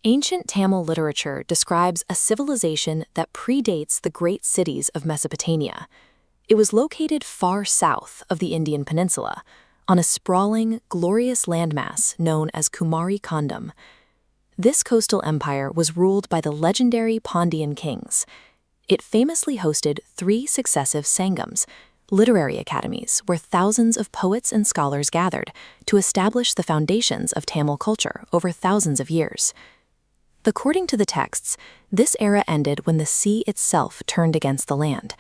Ancient Tamil literature describes a civilization that predates the great cities of Mesopotamia. It was located far south of the Indian peninsula, on a sprawling, glorious landmass known as Kumari Kandam. This coastal empire was ruled by the legendary Pandyan kings. It famously hosted 3 successive Sangams, literary academies where thousands of poets and scholars gathered to establish the foundations of Tamil culture over thousands of years. According to the texts, this era ended when the sea itself turned against the land.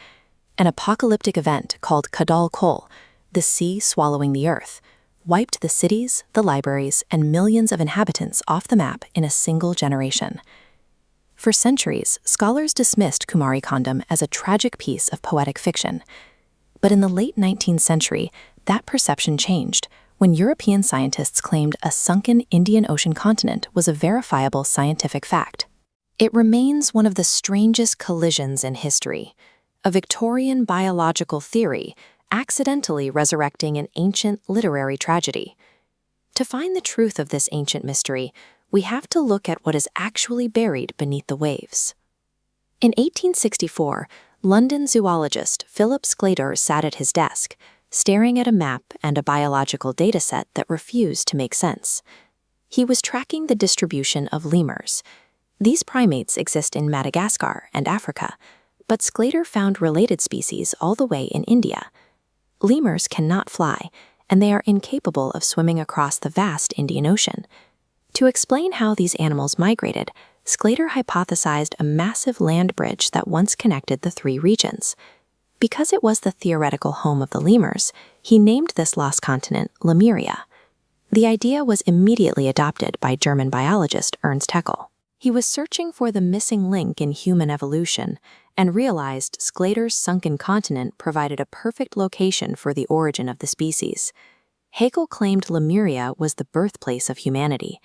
An apocalyptic event called Kadal Kol, the sea swallowing the earth, wiped the cities, the libraries, and millions of inhabitants off the map in a single generation. For centuries, scholars dismissed Kumari Kandam as a tragic piece of poetic fiction. But in the late 19th century, that perception changed when European scientists claimed a sunken Indian Ocean continent was a verifiable scientific fact. It remains one of the strangest collisions in history, a Victorian biological theory accidentally resurrecting an ancient literary tragedy. To find the truth of this ancient mystery, we have to look at what is actually buried beneath the waves. In 1864, London zoologist Philip Sclater sat at his desk, staring at a map and a biological dataset that refused to make sense. He was tracking the distribution of lemurs. These primates exist in Madagascar and Africa, but Sclater found related species all the way in India. Lemurs cannot fly, and they are incapable of swimming across the vast Indian Ocean. To explain how these animals migrated, Sclater hypothesized a massive land bridge that once connected the 3 regions. Because it was the theoretical home of the lemurs, he named this lost continent Lemuria. The idea was immediately adopted by German biologist Ernst Haeckel. He was searching for the missing link in human evolution and realized Sclater's sunken continent provided a perfect location for the origin of the species. Haeckel claimed Lemuria was the birthplace of humanity.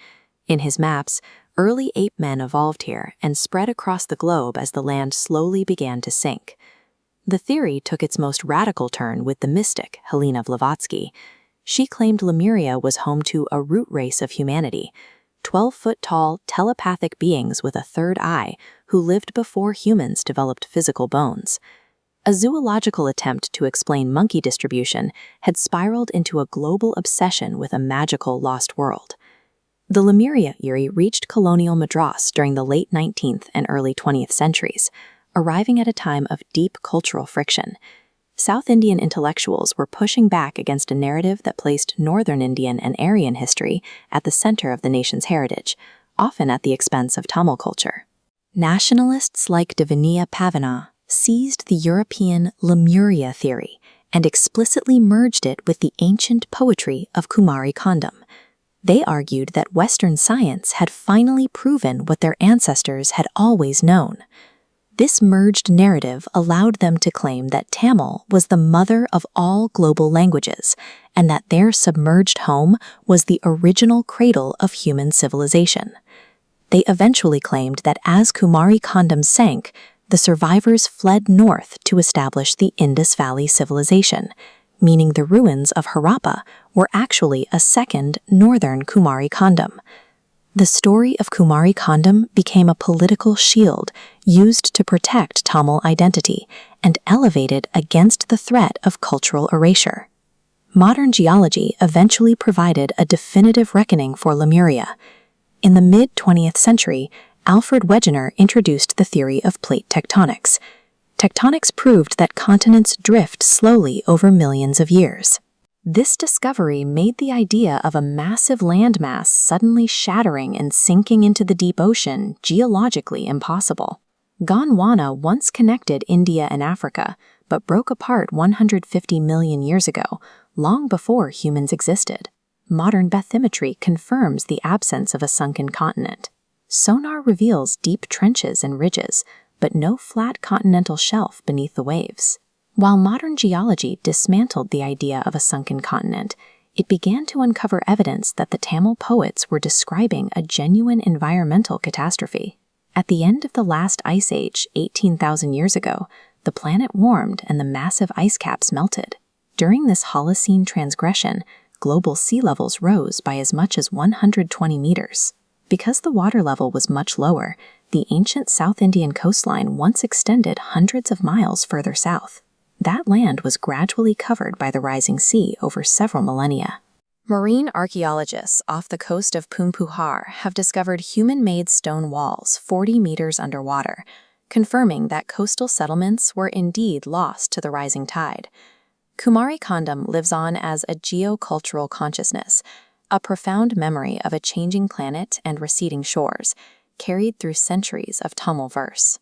In his maps, early ape men evolved here and spread across the globe as the land slowly began to sink. The theory took its most radical turn with the mystic Helena Blavatsky. She claimed Lemuria was home to a root race of humanity, 12-foot-tall telepathic beings with a third eye who lived before humans developed physical bones. A zoological attempt to explain monkey distribution had spiraled into a global obsession with a magical lost world. The Lemuria eerie reached colonial Madras during the late 19th and early 20th centuries, arriving at a time of deep cultural friction. South Indian intellectuals were pushing back against a narrative that placed Northern Indian and Aryan history at the center of the nation's heritage, often at the expense of Tamil culture. Nationalists like Diviniya Pavana seized the European Lemuria theory and explicitly merged it with the ancient poetry of Kumari Kandam. They argued that Western science had finally proven what their ancestors had always known. This merged narrative allowed them to claim that Tamil was the mother of all global languages, and that their submerged home was the original cradle of human civilization. They eventually claimed that as Kumari Kandam sank, the survivors fled north to establish the Indus Valley civilization, meaning the ruins of Harappa were actually a second northern Kumari Kandam. The story of Kumari Kandam became a political shield used to protect Tamil identity and elevated against the threat of cultural erasure. Modern geology eventually provided a definitive reckoning for Lemuria. In the mid-20th century, Alfred Wegener introduced the theory of plate tectonics. Tectonics proved that continents drift slowly over millions of years. This discovery made the idea of a massive landmass suddenly shattering and sinking into the deep ocean geologically impossible. Gondwana once connected India and Africa, but broke apart 150 million years ago, long before humans existed. Modern bathymetry confirms the absence of a sunken continent. Sonar reveals deep trenches and ridges, but no flat continental shelf beneath the waves. While modern geology dismantled the idea of a sunken continent, it began to uncover evidence that the Tamil poets were describing a genuine environmental catastrophe. At the end of the last ice age, 18,000 years ago, the planet warmed and the massive ice caps melted. During this Holocene transgression, global sea levels rose by as much as 120 meters. Because the water level was much lower, the ancient South Indian coastline once extended hundreds of miles further south. That land was gradually covered by the rising sea over several millennia. Marine archaeologists off the coast of Pumpuhar have discovered human-made stone walls 40 meters underwater, confirming that coastal settlements were indeed lost to the rising tide. Kumari Kandam lives on as a geocultural consciousness, a profound memory of a changing planet and receding shores, carried through centuries of Tamil verse.